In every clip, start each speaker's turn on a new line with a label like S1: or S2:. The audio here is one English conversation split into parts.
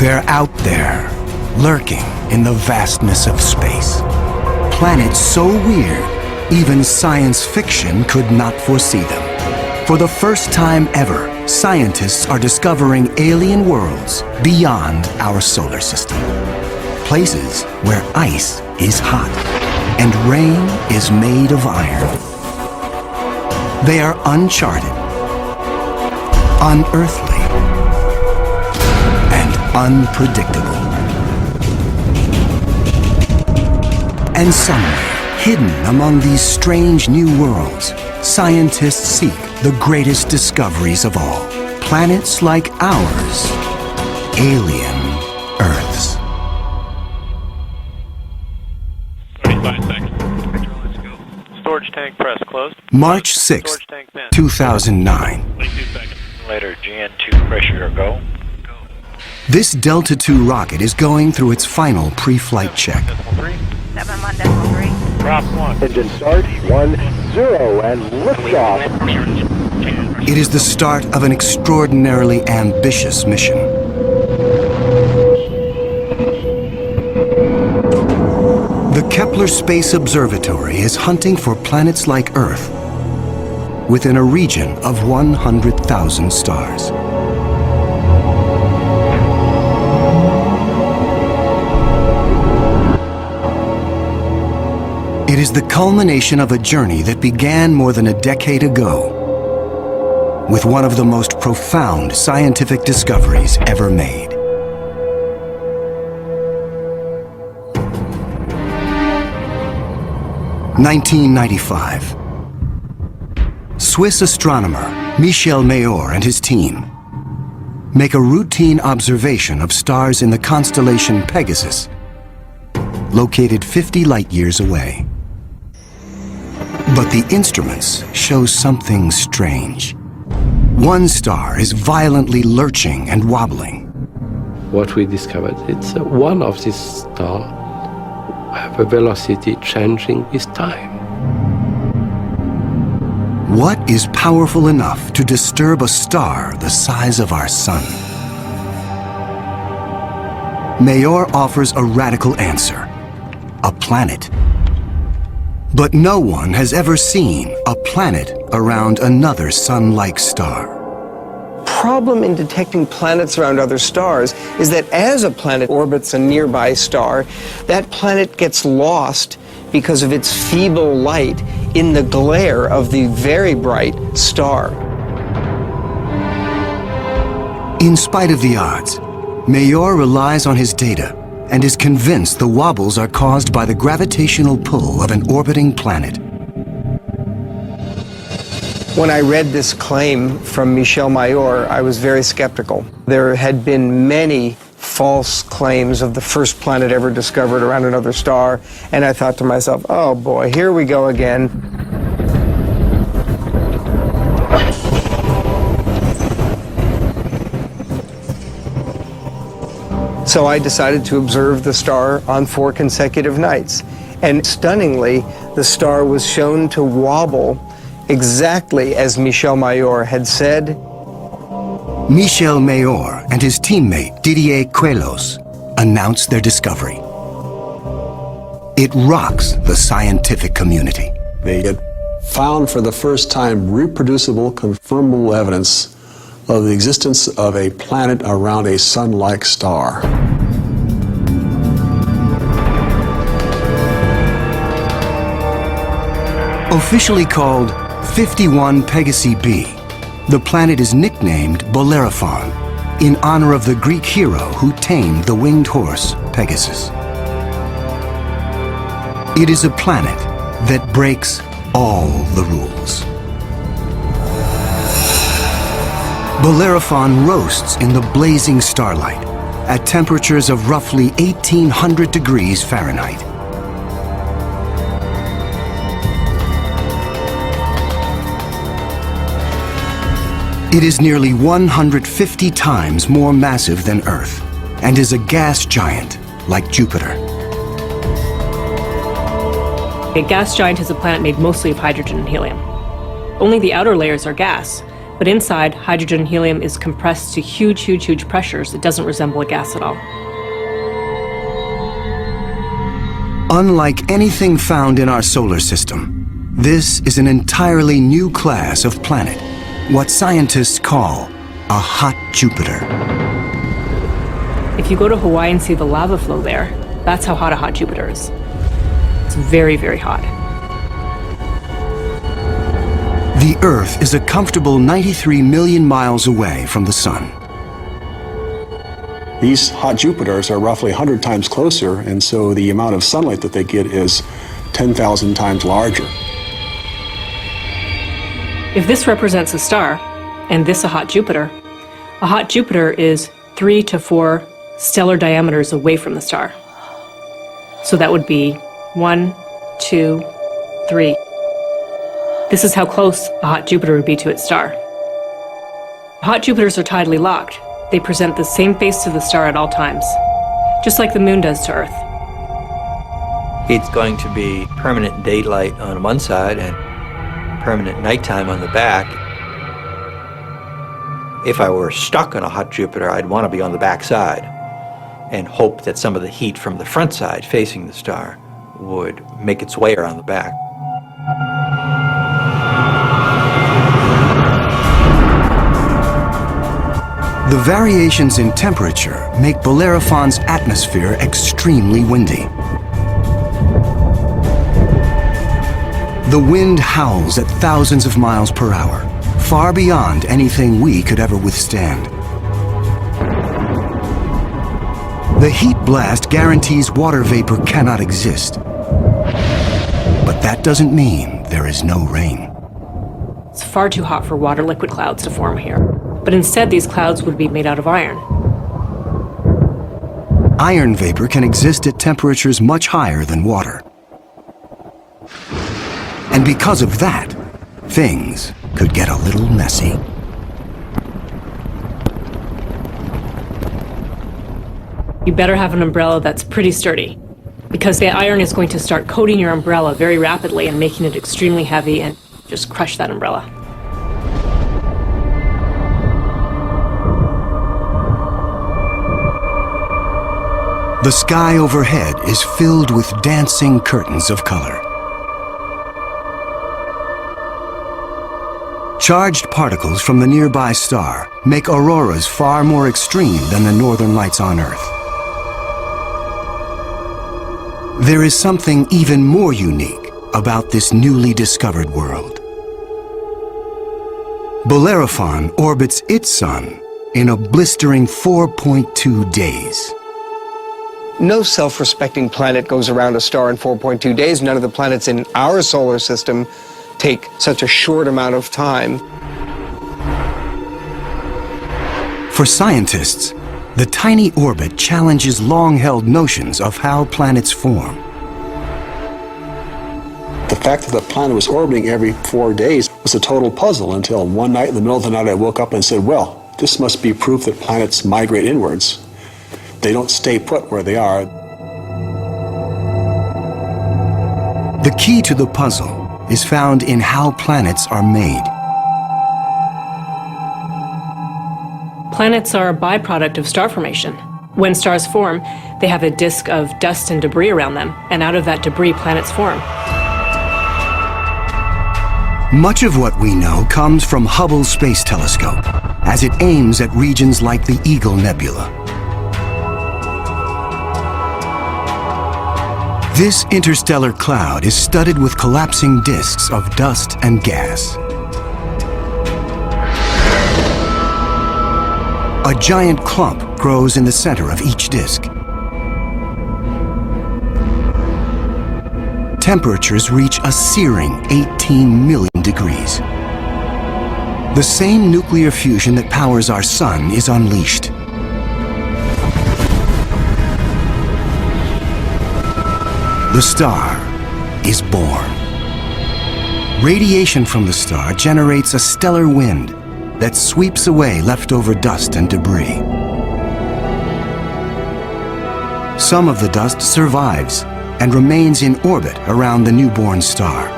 S1: They're out there, lurking in the vastness of space. Planets so weird, even science fiction could not foresee them. For the first time ever, scientists are discovering alien worlds beyond our solar system. Places where ice is hot and rain is made of iron. They are uncharted, unearthly, and unpredictable. And somewhere, hidden among these strange new worlds, scientists seek the greatest discoveries of all. Planets like ours, alien Earths.
S2: 35 seconds. Let's go. Storage tank press closed.
S1: March 6, 2009.
S2: 22 seconds.
S3: Later, GN2 pressure go.
S1: This Delta II rocket is going through its final pre-flight check.
S4: 7.1.3.
S2: Drop 1.
S5: Engine start, 1, 0, and liftoff.
S1: It is the start of an extraordinarily ambitious mission. The Kepler Space Observatory is hunting for planets like Earth within a region of 100,000 stars. It is the culmination of a journey that began more than a decade ago with one of the most profound scientific discoveries ever made. In 1995. Swiss astronomer Michel Mayor and his team make a routine observation of stars in the constellation Pegasus, located 50 light-years away. But the instruments show something strange. One star is violently lurching and wobbling.
S6: What we discovered, it's one of these stars have a velocity changing with time.
S1: What is powerful enough to disturb a star the size of our sun? Mayor offers a radical answer: a planet. But no one has ever seen a planet around another sun-like star.
S7: Problem in detecting planets around other stars is that as a planet orbits a nearby star, that planet gets lost because of its feeble light in the glare of the very bright star.
S1: In spite of the odds, Mayor relies on his data and is convinced the wobbles are caused by the gravitational pull of an orbiting planet.
S7: When I read this claim from Michel Mayor, I was very skeptical. There had been many false claims of the first planet ever discovered around another star, and I thought to myself, oh boy, here we go again. So I decided to observe the star on 4 consecutive nights. And stunningly, the star was shown to wobble exactly as Michel Mayor had said.
S1: Michel Mayor and his teammate Didier Queloz announce their discovery. It rocks the scientific community.
S8: They had found for the first time reproducible, confirmable evidence of the existence of a planet around a sun-like star.
S1: Officially called 51 Pegasi b, the planet is nicknamed Bellerophon in honor of the Greek hero who tamed the winged horse Pegasus. It is a planet that breaks all the rules. Bellerophon roasts in the blazing starlight at temperatures of roughly 1,800 degrees Fahrenheit. It is nearly 150 times more massive than Earth and is a gas giant like Jupiter.
S9: A gas giant is a planet made mostly of hydrogen and helium. Only the outer layers are gas,
S4: But inside, hydrogen and helium is compressed to huge, huge, huge pressures. It doesn't resemble a gas at all.
S1: Unlike anything found in our solar system, this is an entirely new class of planet, what scientists call a hot Jupiter.
S4: If you go to Hawaii and see the lava flow there, that's how hot a hot Jupiter is. It's very, very hot.
S1: The Earth is a comfortable 93 million miles away from the Sun.
S8: These hot Jupiters are roughly 100 times closer, and so the amount of sunlight that they get is 10,000 times larger.
S4: If this represents a star, and this a hot Jupiter is 3 to 4 stellar diameters away from the star. So that would be 1, 2, 3. This is how close a hot Jupiter would be to its star. Hot Jupiters are tidally locked. They present the same face to the star at all times, just like the moon does to Earth.
S3: It's going to be permanent daylight on one side and permanent nighttime on the back. If I were stuck on a hot Jupiter, I'd want to be on the back side and hope that some of the heat from the front side facing the star would make its way around the back.
S1: The variations in temperature make Bellerophon's atmosphere extremely windy. The wind howls at thousands of miles per hour, far beyond anything we could ever withstand. The heat blast guarantees water vapor cannot exist. But that doesn't mean there is no rain.
S4: It's far too hot for water liquid clouds to form here. But instead, these clouds would be made out of iron.
S1: Iron vapor can exist at temperatures much higher than water. And because of that, things could get a little messy.
S4: You better have an umbrella that's pretty sturdy, because the iron is going to start coating your umbrella very rapidly and making it extremely heavy and just crush that umbrella.
S1: The sky overhead is filled with dancing curtains of color. Charged particles from the nearby star make auroras far more extreme than the northern lights on Earth. There is something even more unique about this newly discovered world. Bellerophon orbits its sun in a blistering 4.2 days.
S7: No self-respecting planet goes around a star in 4.2 days. None of the planets in our solar system take such a short amount of time.
S1: For scientists, the tiny orbit challenges long-held notions of how planets form.
S8: The fact that the planet was orbiting every 4 days was a total puzzle until one night in the middle of the night I woke up and said, well, this must be proof that planets migrate inwards. They don't stay put where they are.
S1: The key to the puzzle is found in how planets are made.
S4: Planets are a byproduct of star formation. When stars form, they have a disk of dust and debris around them, and out of that debris, planets form.
S1: Much of what we know comes from Hubble Space Telescope, as it aims at regions like the Eagle Nebula. This interstellar cloud is studded with collapsing disks of dust and gas. A giant clump grows in the center of each disk. Temperatures reach a searing 18 million degrees. The same nuclear fusion that powers our sun is unleashed. The star is born. Radiation from the star generates a stellar wind that sweeps away leftover dust and debris. Some of the dust survives and remains in orbit around the newborn star.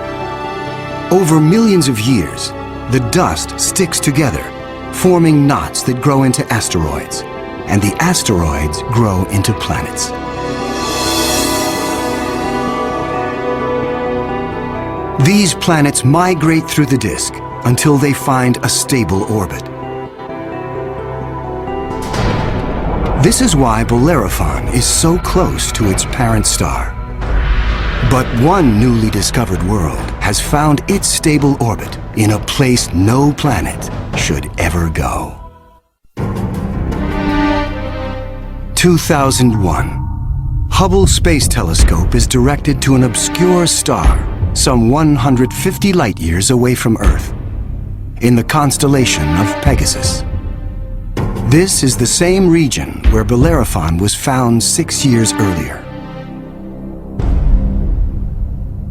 S1: Over millions of years, the dust sticks together, forming knots that grow into asteroids, and the asteroids grow into planets. These planets migrate through the disk until they find a stable orbit. This is why Bellerophon is so close to its parent star. But one newly discovered world has found its stable orbit in a place no planet should ever go. 2001. Hubble Space Telescope is directed to an obscure star some 150 light-years away from Earth, in the constellation of Pegasus. This is the same region where Bellerophon was found 6 years earlier.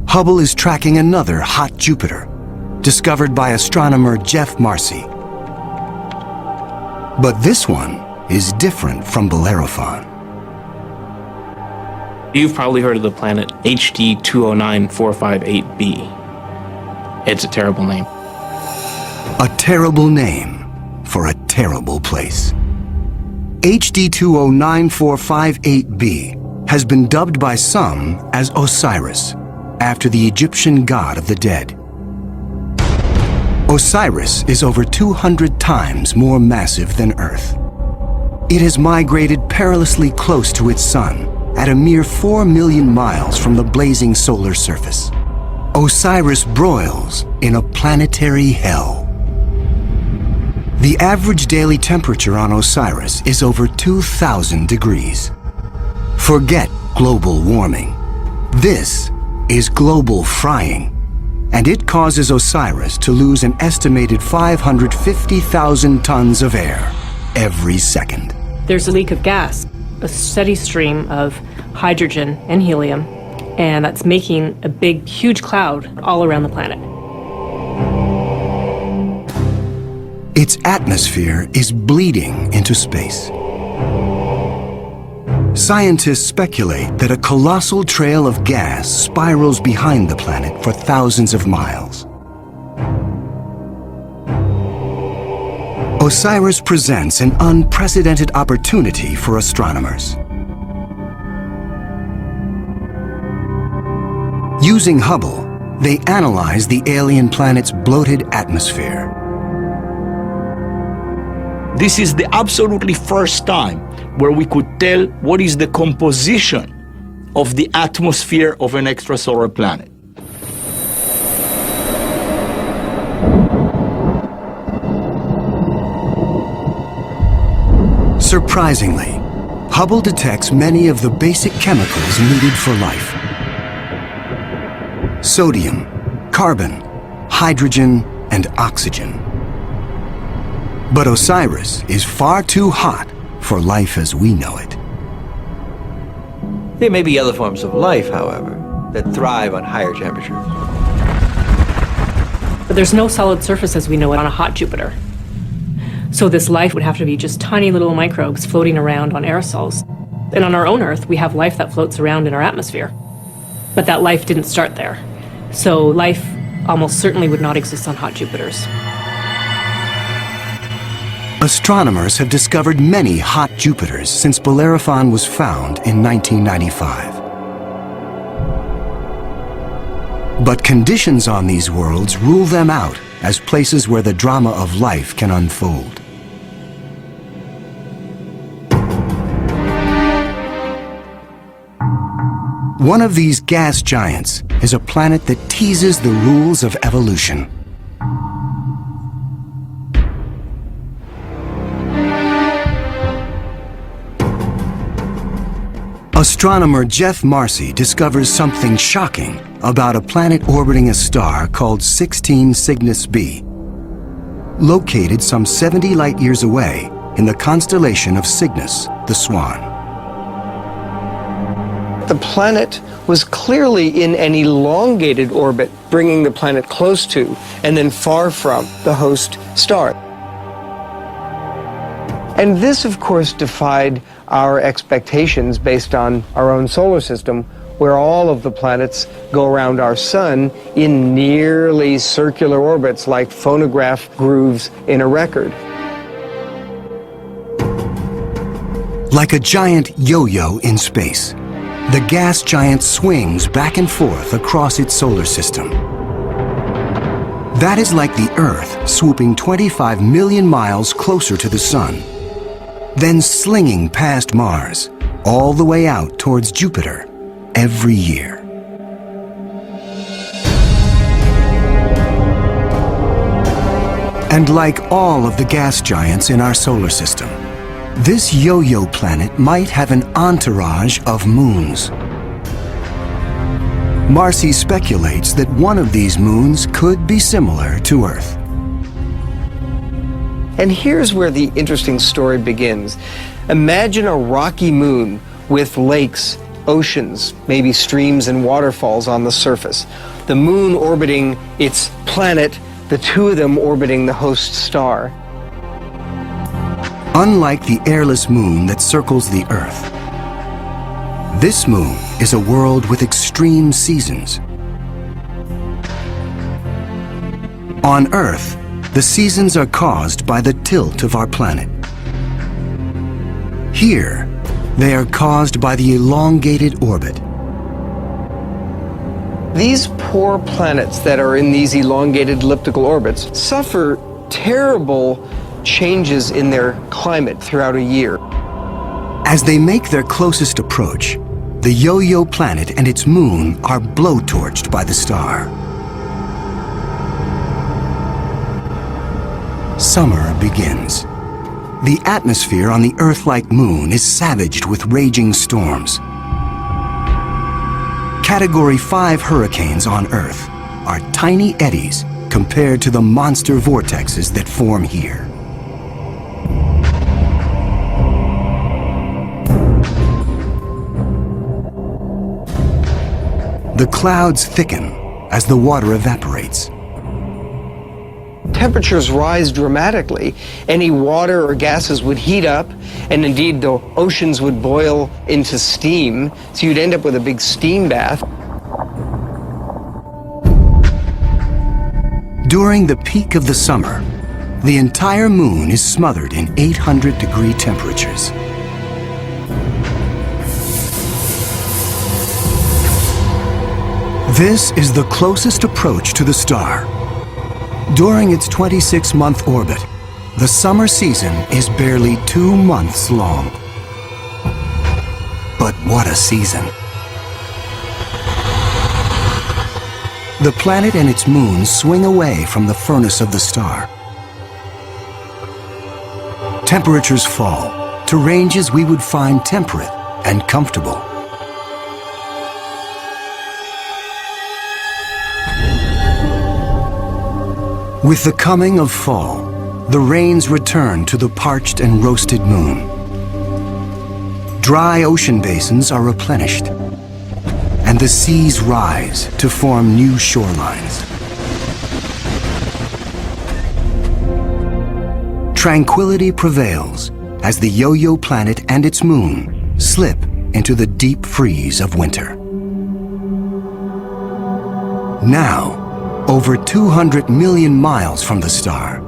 S1: Hubble is tracking another hot Jupiter, discovered by astronomer Jeff Marcy. But this one is different from Bellerophon.
S9: You've probably heard of the planet HD 209458b. It's a terrible name.
S1: A terrible name for a terrible place. HD 209458b has been dubbed by some as Osiris, after the Egyptian god of the dead. Osiris is over 200 times more massive than Earth. It has migrated perilously close to its sun, at a mere 4 million miles from the blazing solar surface. Osiris broils in a planetary hell. The average daily temperature on Osiris is over 2,000 degrees. Forget global warming. This is global frying, and it causes Osiris to lose an estimated 550,000 tons of air every second.
S4: There's a leak of gas, a steady stream of hydrogen and helium, and that's making a big, huge cloud all around the planet.
S1: Its atmosphere is bleeding into space. Scientists speculate that a colossal trail of gas spirals behind the planet for thousands of miles. Osiris presents an unprecedented opportunity for astronomers. Using Hubble, they analyze the alien planet's bloated atmosphere.
S10: This is the absolutely first time where we could tell what is the composition of the atmosphere of an extrasolar planet.
S1: Surprisingly, Hubble detects many of the basic chemicals needed for life. Sodium, carbon, hydrogen, and oxygen. But Osiris is far too hot for life as we know it.
S3: There may be other forms of life, however, that thrive on higher temperatures.
S4: But there's no solid surface as we know it on a hot Jupiter. So this life would have to be just tiny little microbes floating around on aerosols. And on our own Earth, we have life that floats around in our atmosphere. But that life didn't start there. So life almost certainly would not exist on hot Jupiters.
S1: Astronomers have discovered many hot Jupiters since Bellerophon was found in 1995. But conditions on these worlds rule them out as places where the drama of life can unfold. One of these gas giants is a planet that teases the rules of evolution. Astronomer Jeff Marcy discovers something shocking about a planet orbiting a star called 16 Cygnus b, located some 70 light-years away in the constellation of Cygnus, the Swan.
S7: The planet was clearly in an elongated orbit, bringing the planet close to and then far from the host star. And this, of course, defied our expectations based on our own solar system, where all of the planets go around our sun in nearly circular orbits like phonograph grooves in a record.
S1: Like a giant yo-yo in space, the gas giant swings back and forth across its solar system. That is like the Earth swooping 25 million miles closer to the Sun, then slinging past Mars, all the way out towards Jupiter every year. And like all of the gas giants in our solar system, this yo-yo planet might have an entourage of moons. Marcy speculates that one of these moons could be similar to Earth.
S7: And here's where the interesting story begins. Imagine a rocky moon with lakes, oceans, maybe streams and waterfalls on the surface. The moon orbiting its planet, the two of them orbiting the host star.
S1: Unlike the airless moon that circles the Earth, this moon is a world with extreme seasons. On Earth, the seasons are caused by the tilt of our planet. Here, they are caused by the elongated orbit.
S7: These poor planets that are in these elongated elliptical orbits suffer terrible changes in their climate throughout a year.
S1: As they make their closest approach, the yo-yo planet and its moon are blowtorched by the star. Summer begins. The atmosphere on the Earth-like moon is savaged with raging storms. Category 5 hurricanes on Earth are tiny eddies compared to the monster vortexes that form here. The clouds thicken as the water evaporates.
S7: Temperatures rise dramatically. Any water or gases would heat up, and indeed the oceans would boil into steam, so you'd end up with a big steam bath.
S1: During the peak of the summer, the entire moon is smothered in 800-degree temperatures. This is the closest approach to the star. During its 26-month orbit, the summer season is barely 2 months long. But what a season! The planet and its moon swing away from the furnace of the star. Temperatures fall to ranges we would find temperate and comfortable. With the coming of fall, the rains return to the parched and roasted moon. Dry ocean basins are replenished, and the seas rise to form new shorelines. Tranquility prevails as the yo-yo planet and its moon slip into the deep freeze of winter. Now, over 200 million miles from the star,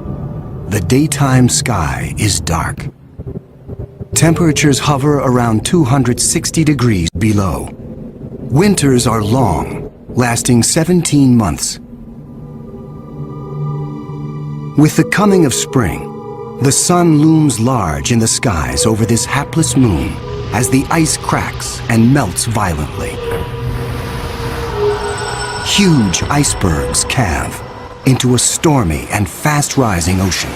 S1: the daytime sky is dark. Temperatures hover around 260 degrees below. Winters are long, lasting 17 months. With the coming of spring, the sun looms large in the skies over this hapless moon as the ice cracks and melts violently. Huge icebergs calve into a stormy and fast-rising ocean.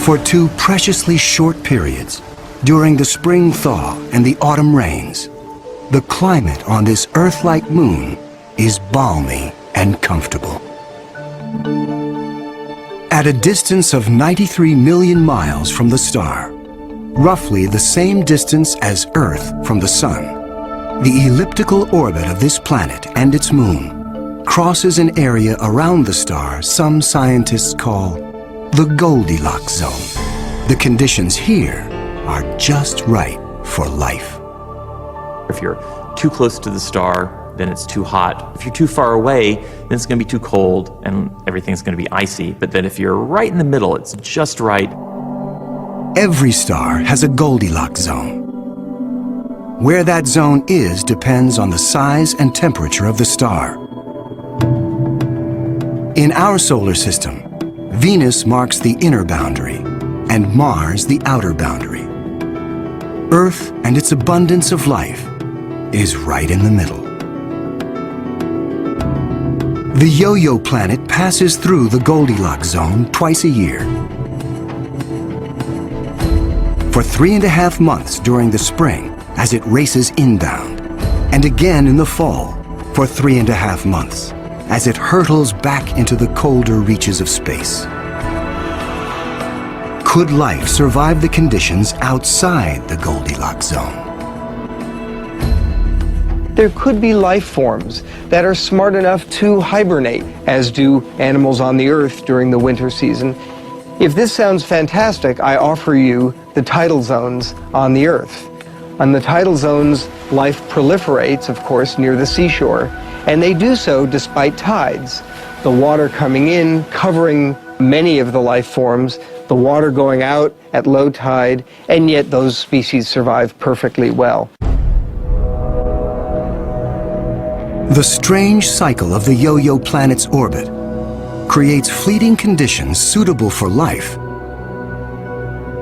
S1: For 2 preciously short periods, during the spring thaw and the autumn rains, the climate on this Earth-like moon is balmy and comfortable. At a distance of 93 million miles from the star, roughly the same distance as Earth from the Sun, the elliptical orbit of this planet and its moon crosses an area around the star some scientists call the Goldilocks zone. The conditions here are just right for life.
S11: If you're too close to the star, then it's too hot. If you're too far away, then it's going to be too cold and everything's going to be icy. But then if you're right in the middle, it's just right.
S1: Every star has a Goldilocks zone. Where that zone is depends on the size and temperature of the star. In our solar system, Venus marks the inner boundary and Mars the outer boundary. Earth and its abundance of life is right in the middle. The Yo-Yo planet passes through the Goldilocks zone twice a year. For 3.5 months during the spring as it races inbound, and again in the fall for 3.5 months as it hurtles back into the colder reaches of space. Could life survive the conditions outside the Goldilocks zone?
S7: There could be life forms that are smart enough to hibernate, as do animals on the Earth during the winter season. If this sounds fantastic, I offer you the tidal zones on the Earth. On the tidal zones, life proliferates, of course, near the seashore, and they do so despite tides. The water coming in, covering many of the life forms, the water going out at low tide, and yet those species survive perfectly well.
S1: The strange cycle of the Yo-Yo planet's orbit creates fleeting conditions suitable for life,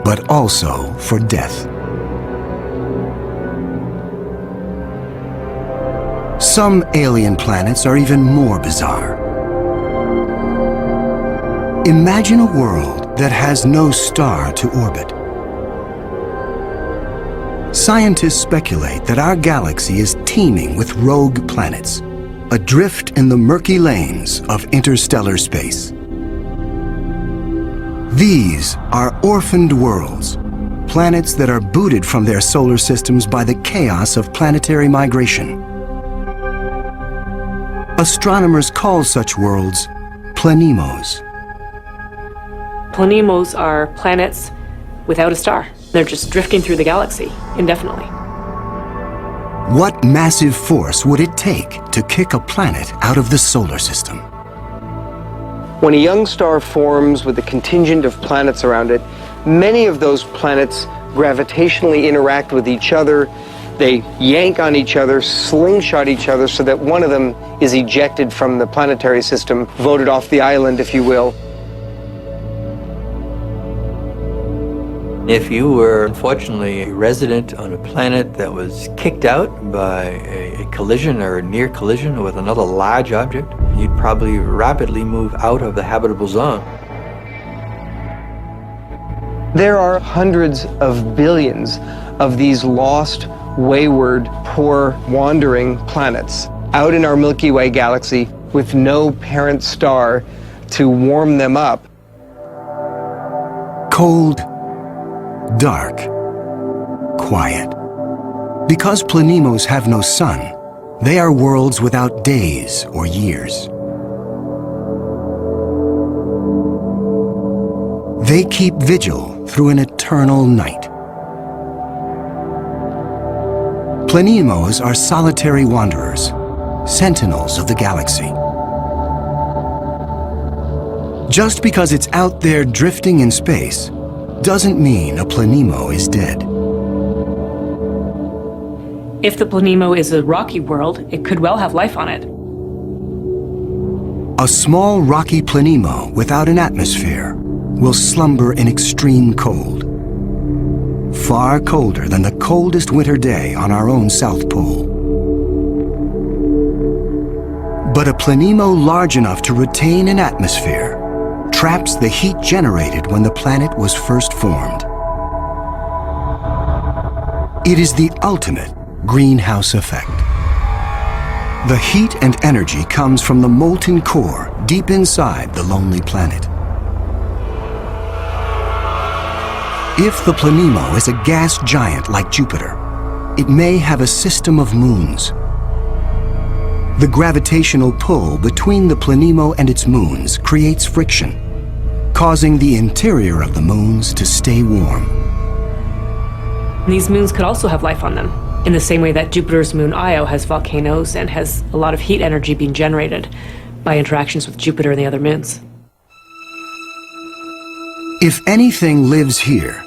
S1: but also for death. Some alien planets are even more bizarre. Imagine a world that has no star to orbit. Scientists speculate that our galaxy is teeming with rogue planets, adrift in the murky lanes of interstellar space. These are orphaned worlds, planets that are booted from their solar systems by the chaos of planetary migration. Astronomers call such worlds planemos.
S4: Planemos are planets without a star. They're just drifting through the galaxy indefinitely.
S1: What massive force would it take to kick a planet out of the solar system?
S7: When a young star forms with a contingent of planets around it, many of those planets gravitationally interact with each other. They yank on each other, slingshot each other, so that one of them is ejected from the planetary system, voted off the island, if you will.
S3: If you were, unfortunately, a resident on a planet that was kicked out by a collision or a near collision with another large object, you'd probably rapidly move out of the habitable zone.
S7: There are hundreds of billions of these lost, wayward, poor, wandering planets out in our Milky Way galaxy with no parent star to warm them up.
S1: Cold, dark, quiet. Because planemos have no sun, they are worlds without days or years. They keep vigil through an eternal night. Planemos are solitary wanderers, sentinels of the galaxy. Just because it's out there drifting in space doesn't mean a planemo is dead.
S4: If the planemo is a rocky world, it could well have life on it.
S1: A small rocky planemo without an atmosphere will slumber in extreme cold, far colder than the coldest winter day on our own South Pole. But a planemo large enough to retain an atmosphere traps the heat generated when the planet was first formed. It is the ultimate greenhouse effect. The heat and energy comes from the molten core deep inside the lonely planet. If the planemo is a gas giant like Jupiter, it may have a system of moons. The gravitational pull between the planemo and its moons creates friction, causing the interior of the moons to stay warm.
S4: These moons could also have life on them, in the same way that Jupiter's moon Io has volcanoes and has a lot of heat energy being generated by interactions with Jupiter and the other moons.
S1: If anything lives here,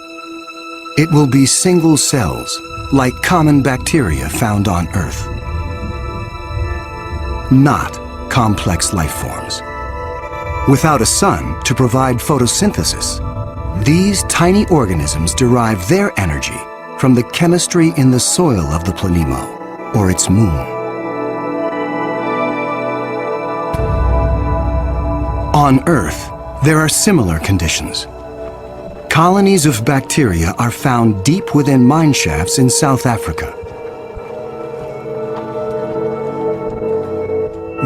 S1: it will be single cells, like common bacteria found on Earth. Not complex life forms. Without a sun to provide photosynthesis, these tiny organisms derive their energy from the chemistry in the soil of the Planemo, or its moon. On Earth, there are similar conditions. Colonies of bacteria are found deep within mine shafts in South Africa.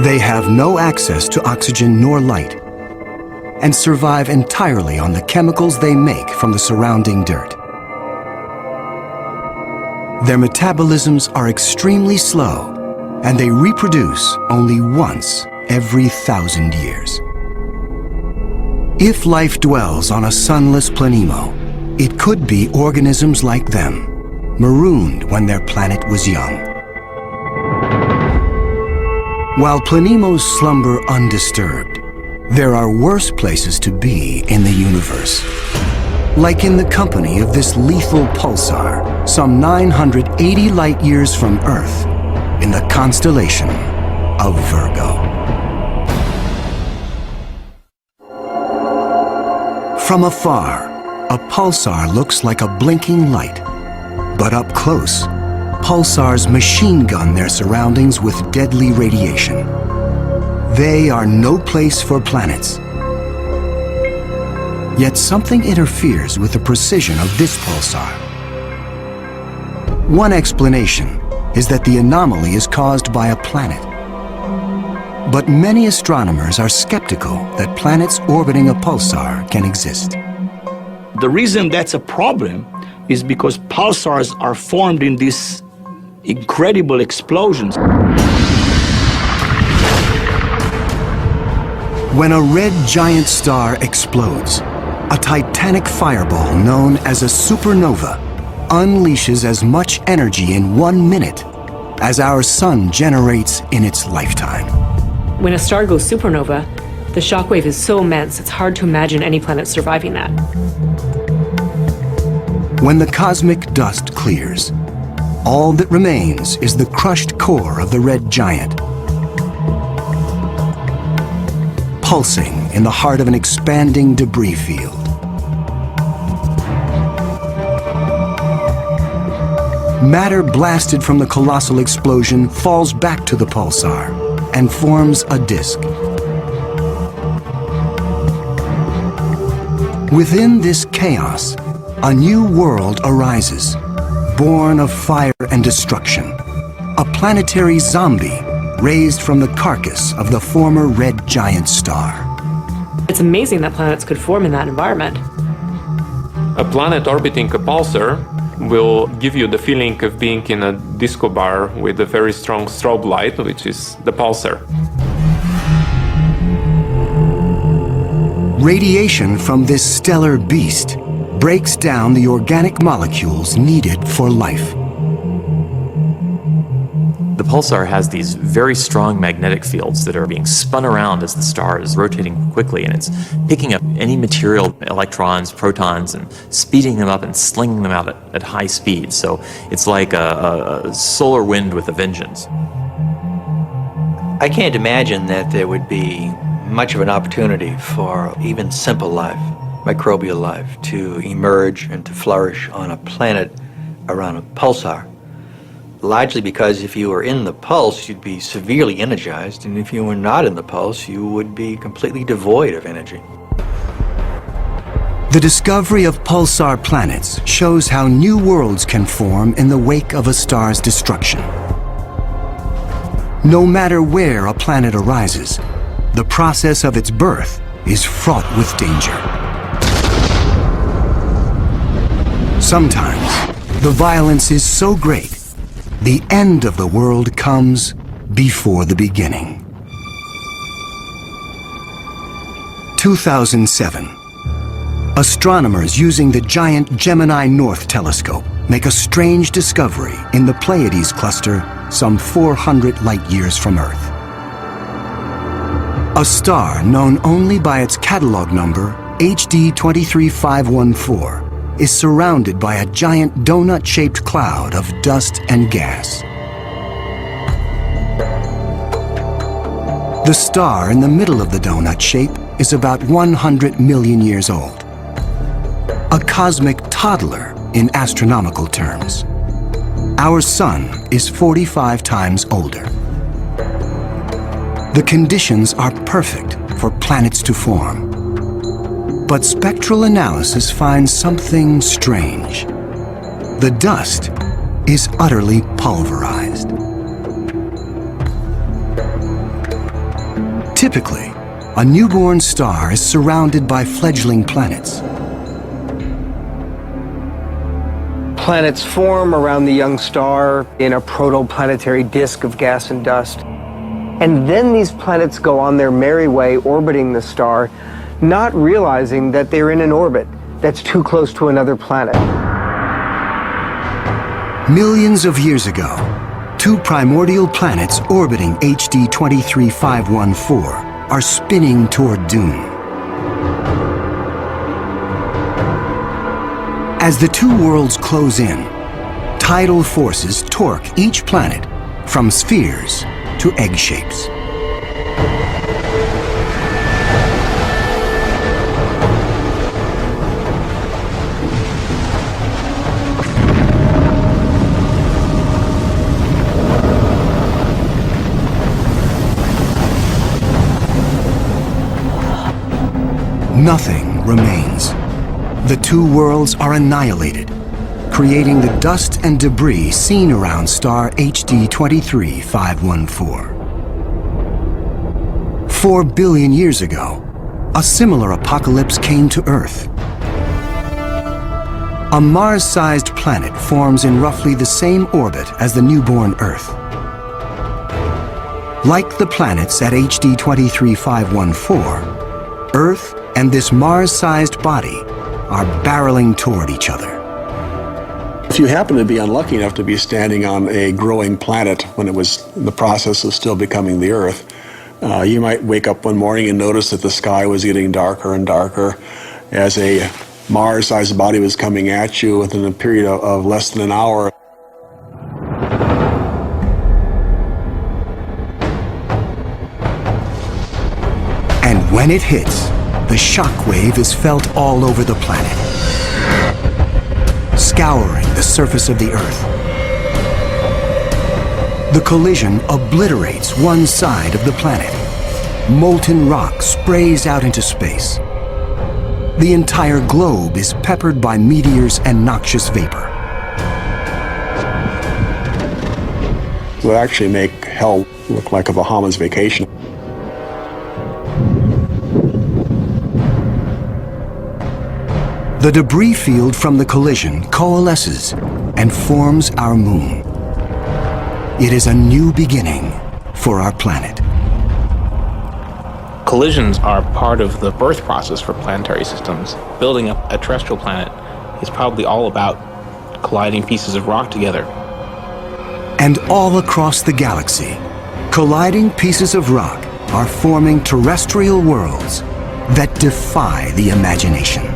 S1: They have no access to oxygen nor light, and survive entirely on the chemicals they make from the surrounding dirt. Their metabolisms are extremely slow, and they reproduce only once every 1,000 years. If life dwells on a sunless Planemo, it could be organisms like them, marooned when their planet was young. While Planemos slumber undisturbed, there are worse places to be in the universe. Like in the company of this lethal pulsar, some 980 light-years from Earth, in the constellation of Virgo. From afar, a pulsar looks like a blinking light. But up close, pulsars machine gun their surroundings with deadly radiation. They are no place for planets. Yet something interferes with the precision of this pulsar. One explanation is that the anomaly is caused by a planet. But many astronomers are skeptical that planets orbiting a pulsar can exist.
S10: The reason that's a problem is because pulsars are formed in these incredible explosions.
S1: When a red giant star explodes, a titanic fireball known as a supernova unleashes as much energy in 1 minute as our sun generates in its lifetime.
S4: When a star goes supernova, the shockwave is so immense it's hard to imagine any planet surviving that.
S1: When the cosmic dust clears, all that remains is the crushed core of the red giant, pulsing in the heart of an expanding debris field. Matter blasted from the colossal explosion falls back to the pulsar and forms a disk. Within this chaos, a new world arises, born of fire and destruction. A planetary zombie raised from the carcass of the former red giant star.
S4: It's amazing that planets could form in that environment.
S12: A planet orbiting a pulsar will give you the feeling of being in a disco bar with a very strong strobe light, which is the pulsar.
S1: Radiation from this stellar beast breaks down the organic molecules needed for life.
S11: The pulsar has these very strong magnetic fields that are being spun around as the star is rotating quickly, and it's picking up any material, electrons, protons, and speeding them up and slinging them out at high speed. So it's like a solar wind with a vengeance.
S3: I can't imagine that there would be much of an opportunity for even simple life, microbial life, to emerge and to flourish on a planet around a pulsar. Largely because if you were in the pulse, you'd be severely energized, and if you were not in the pulse, you would be completely devoid of energy.
S1: The discovery of pulsar planets shows how new worlds can form in the wake of a star's destruction. No matter where a planet arises, the process of its birth is fraught with danger. Sometimes, the violence is so great, the end of the world comes before the beginning. 2007, Astronomers using the giant Gemini North telescope make a strange discovery in the Pleiades cluster some 400 light-years from Earth. A star known only by its catalog number, HD 23514, is surrounded by a giant donut-shaped cloud of dust and gas. The star in the middle of the donut shape is about 100 million years old. A cosmic toddler in astronomical terms. Our Sun is 45 times older. The conditions are perfect for planets to form. But spectral analysis finds something strange. The dust is utterly pulverized. Typically, a newborn star is surrounded by fledgling planets.
S7: Planets form around the young star in a protoplanetary disk of gas and dust. And then these planets go on their merry way orbiting the star, not realizing that they're in an orbit that's too close to another planet.
S1: Millions of years ago, two primordial planets orbiting HD 23514 are spinning toward doom. As the two worlds close in, tidal forces torque each planet from spheres to egg shapes. Nothing remains. The two worlds are annihilated, creating the dust and debris seen around star HD 23514. 4 billion years ago, a similar apocalypse came to Earth. A Mars-sized planet forms in roughly the same orbit as the newborn Earth. Like the planets at HD 23514, Earth and this Mars-sized body are barreling toward each other.
S8: If you happen to be unlucky enough to be standing on a growing planet when it was in the process of still becoming the Earth, you might wake up one morning and notice that the sky was getting darker and darker as a Mars-sized body was coming at you within a period of less than an hour.
S1: And when it hits, the shock wave is felt all over the planet, scouring the surface of the Earth. The collision obliterates one side of the planet. Molten rock sprays out into space. The entire globe is peppered by meteors and noxious vapor.
S8: It would actually make hell look like a Bahamas vacation.
S1: The debris field from the collision coalesces and forms our moon. It is a new beginning for our planet.
S9: Collisions are part of the birth process for planetary systems. Building up a terrestrial planet is probably all about colliding pieces of rock together.
S1: And all across the galaxy, colliding pieces of rock are forming terrestrial worlds that defy the imagination.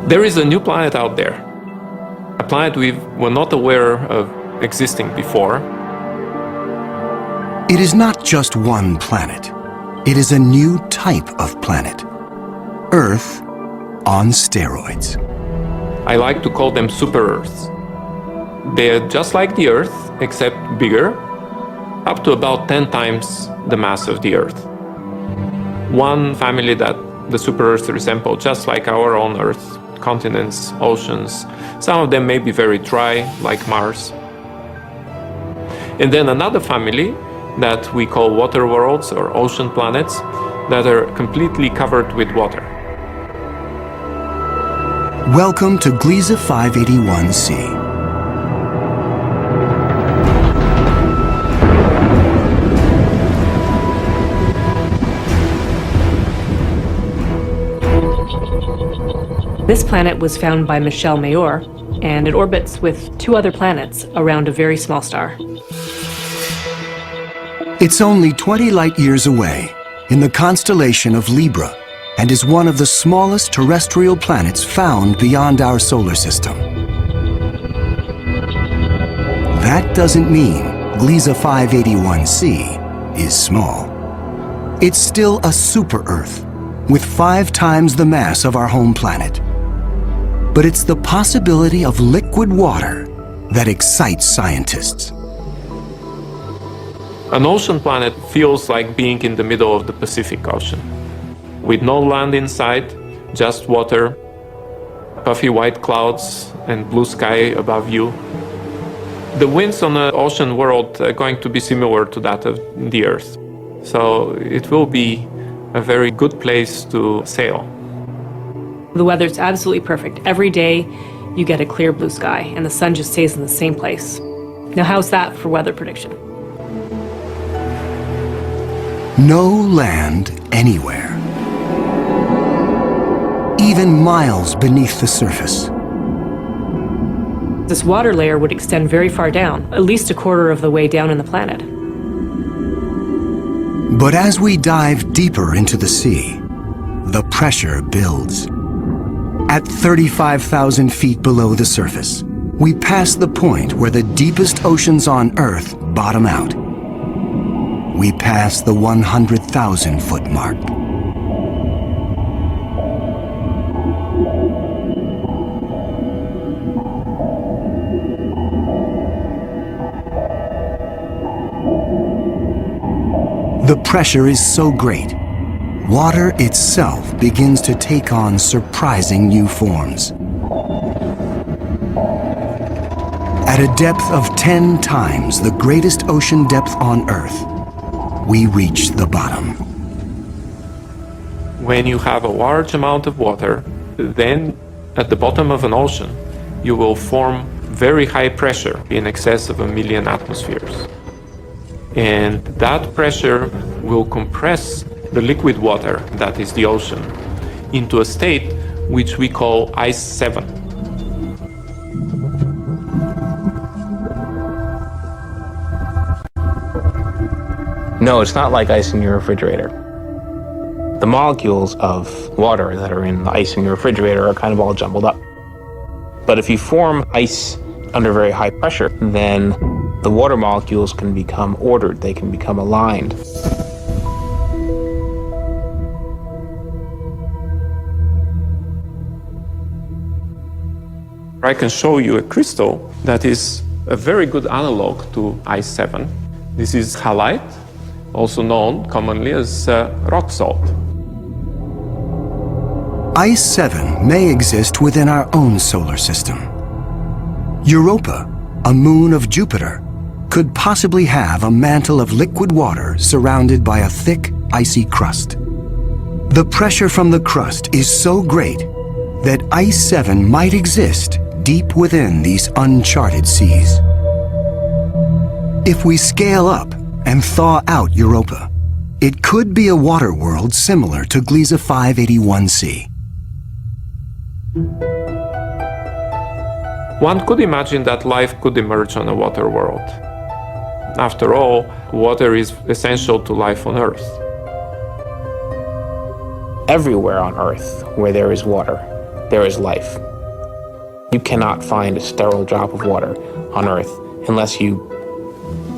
S12: There is a new planet out there, a planet we were not aware of existing before.
S1: It is not just one planet. It is a new type of planet. Earth on steroids.
S12: I like to call them super Earths. They're just like the Earth, except bigger, up to about 10 times the mass of the Earth. One family that the super Earths resemble, just like our own Earth, continents, oceans. Some of them may be very dry, like Mars. And then another family that we call water worlds or ocean planets that are completely covered with water.
S1: Welcome to Gliese 581c.
S4: This planet was found by Michel Mayor, and it orbits with 2 other planets around a very small star.
S1: It's only 20 light years away in the constellation of Libra and is one of the smallest terrestrial planets found beyond our solar system. That doesn't mean Gliese 581c is small. It's still a super-Earth with 5 times the mass of our home planet. But it's the possibility of liquid water that excites scientists.
S12: An ocean planet feels like being in the middle of the Pacific Ocean, with no land inside, just water, puffy white clouds, and blue sky above you. The winds on the ocean world are going to be similar to that of the Earth, so it will be a very good place to sail.
S4: The weather's absolutely perfect. Every day you get a clear blue sky, and the sun just stays in the same place. Now, how's that for weather prediction?
S1: No land anywhere. Even miles beneath the surface.
S4: This water layer would extend very far down, at least a quarter of the way down in the planet.
S1: But as we dive deeper into the sea, the pressure builds. At 35,000 feet below the surface, we pass the point where the deepest oceans on Earth bottom out. We pass the 100,000-foot mark. The pressure is so great, water itself begins to take on surprising new forms. At a depth of 10 times the greatest ocean depth on Earth, we reach the bottom.
S12: When you have a large amount of water, then at the bottom of an ocean, you will form very high pressure in excess of 1 million atmospheres. And that pressure will compress the liquid water, that is the ocean, into a state which we call Ice 7.
S9: No, it's not like ice in your refrigerator. The molecules of water that are in the ice in your refrigerator are kind of all jumbled up. But if you form ice under very high pressure, then the water molecules can become ordered, they can become aligned.
S12: I can show you a crystal that is a very good analog to Ice 7. This is halite, also known commonly as rock salt.
S1: Ice 7 may exist within our own solar system. Europa, a moon of Jupiter, could possibly have a mantle of liquid water surrounded by a thick, icy crust. The pressure from the crust is so great that Ice 7 might exist deep within these uncharted seas. If we scale up and thaw out Europa, it could be a water world similar to Gliese 581c.
S12: One could imagine that life could emerge on a water world. After all, water is essential to life on Earth.
S9: Everywhere on Earth where there is water, there is life. You cannot find a sterile drop of water on Earth unless you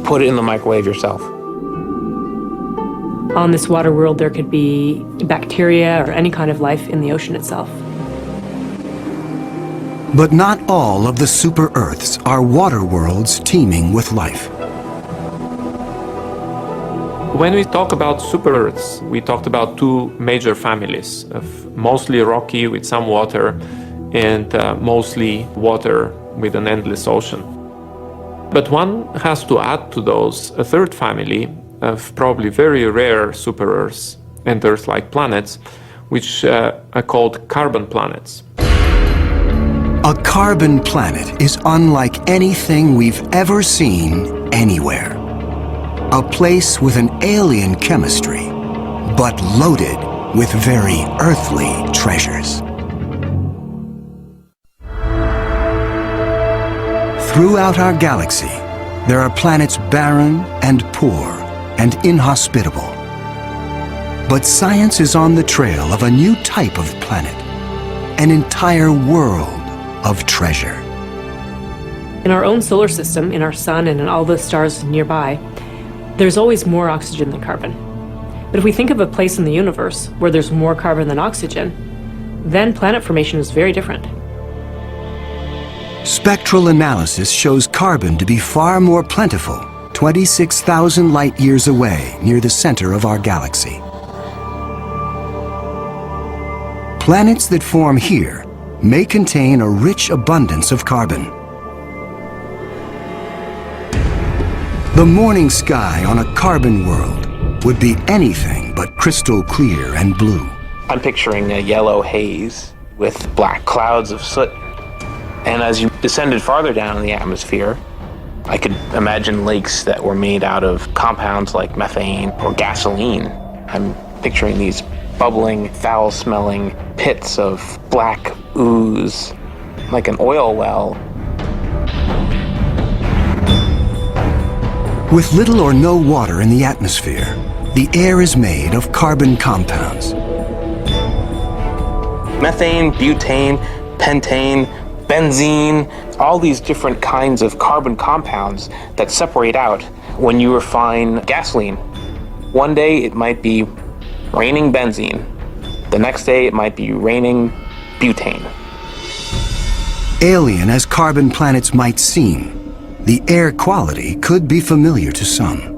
S9: put it in the microwave yourself.
S4: On this water world, there could be bacteria or any kind of life in the ocean itself.
S1: But not all of the super-Earths are water worlds teeming with life.
S12: When we talk about super-Earths, we talked about 2 major families of mostly rocky with some water and mostly water with an endless ocean. But one has to add to those a 3rd family of probably very rare super-Earths and Earth-like planets, which are called carbon planets.
S1: A carbon planet is unlike anything we've ever seen anywhere. A place with an alien chemistry, but loaded with very earthly treasures. Throughout our galaxy, there are planets barren and poor and inhospitable. But science is on the trail of a new type of planet, an entire world of treasure.
S4: In our own solar system, in our sun and in all the stars nearby, there's always more oxygen than carbon. But if we think of a place in the universe where there's more carbon than oxygen, then planet formation is very different.
S1: Spectral analysis shows carbon to be far more plentiful, 26,000 light-years away near the center of our galaxy. Planets that form here may contain a rich abundance of carbon. The morning sky on a carbon world would be anything but crystal clear and blue.
S9: I'm picturing a yellow haze with black clouds of soot. And as you descended farther down in the atmosphere, I could imagine lakes that were made out of compounds like methane or gasoline. I'm picturing these bubbling, foul-smelling pits of black ooze, like an oil well.
S1: With little or no water in the atmosphere, the air is made of carbon compounds.
S9: Methane, butane, pentane, benzene, all these different kinds of carbon compounds that separate out when you refine gasoline. One day it might be raining benzene. The next day it might be raining butane.
S1: Alien as carbon planets might seem, the air quality could be familiar to some.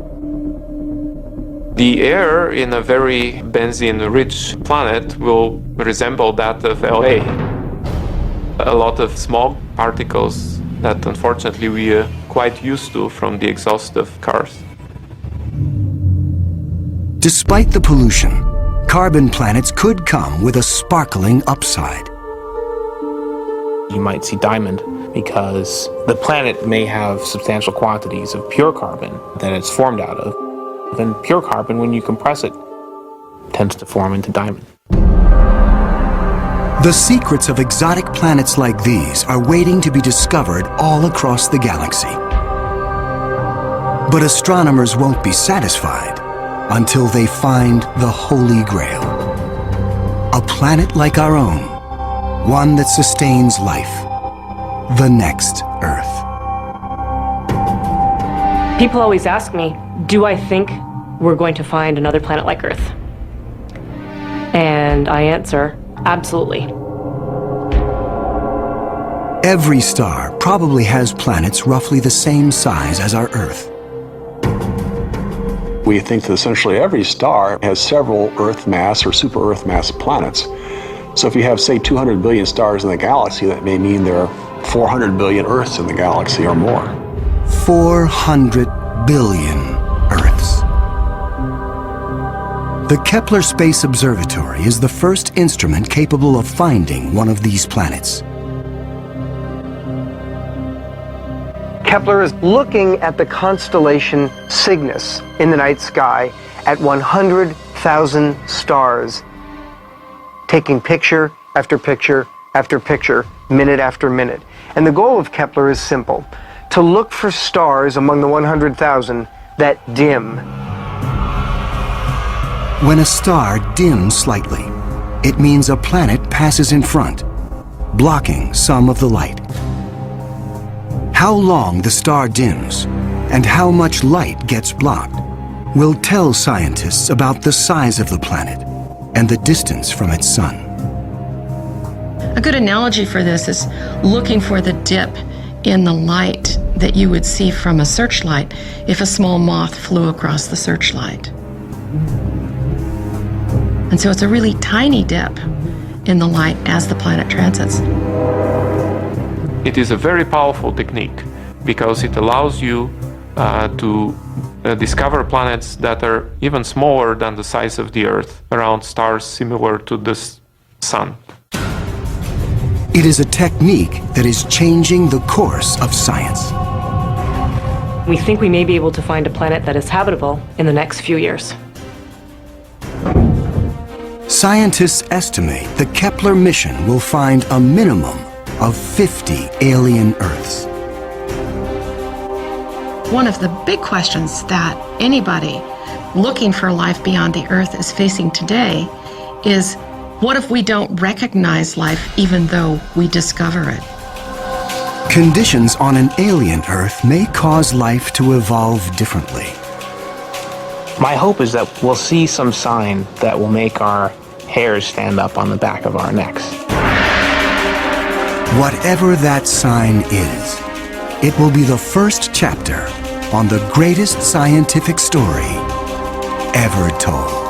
S12: The air in a very benzene-rich planet will resemble that of LA. A lot of small particles that unfortunately we are quite used to from the exhaust of cars.
S1: Despite the pollution, carbon planets could come with a sparkling upside.
S9: You might see diamond because the planet may have substantial quantities of pure carbon that it's formed out of. And pure carbon, when you compress it, tends to form into diamond.
S1: The secrets of exotic planets like these are waiting to be discovered all across the galaxy. But astronomers won't be satisfied until they find the Holy Grail. A planet like our own, one that sustains life, the next Earth.
S4: People always ask me, do I think we're going to find another planet like Earth? And I answer, absolutely.
S1: Every star probably has planets roughly the same size as our Earth.
S8: We think that essentially every star has several Earth mass or super Earth mass planets. So if you have, say, 200 billion stars in the galaxy, that may mean there are 400 billion Earths in the galaxy or more.
S1: 400 billion Earths. The Kepler Space Observatory is the first instrument capable of finding one of these planets.
S7: Kepler is looking at the constellation Cygnus in the night sky at 100,000 stars, taking picture after picture after picture, minute after minute. And the goal of Kepler is simple: to look for stars among the 100,000 that dim.
S1: When a star dims slightly, it means a planet passes in front, blocking some of the light. How long the star dims and how much light gets blocked will tell scientists about the size of the planet and the distance from its sun.
S13: A good analogy for this is looking for the dip in the light that you would see from a searchlight if a small moth flew across the searchlight. And so it's a really tiny dip in the light as the planet transits.
S12: It is a very powerful technique because it allows you to discover planets that are even smaller than the size of the Earth, around stars similar to the Sun.
S1: It is a technique that is changing the course of science.
S4: We think we may be able to find a planet that is habitable in the next few years.
S1: Scientists estimate the Kepler mission will find a minimum of 50 alien Earths.
S13: One of the big questions that anybody looking for life beyond the Earth is facing today is, what if we don't recognize life even though we discover it?
S1: Conditions on an alien Earth may cause life to evolve differently.
S9: My hope is that we'll see some sign that will make our hairs stand up on the back of our necks.
S1: Whatever that sign is, it will be the first chapter on the greatest scientific story ever told.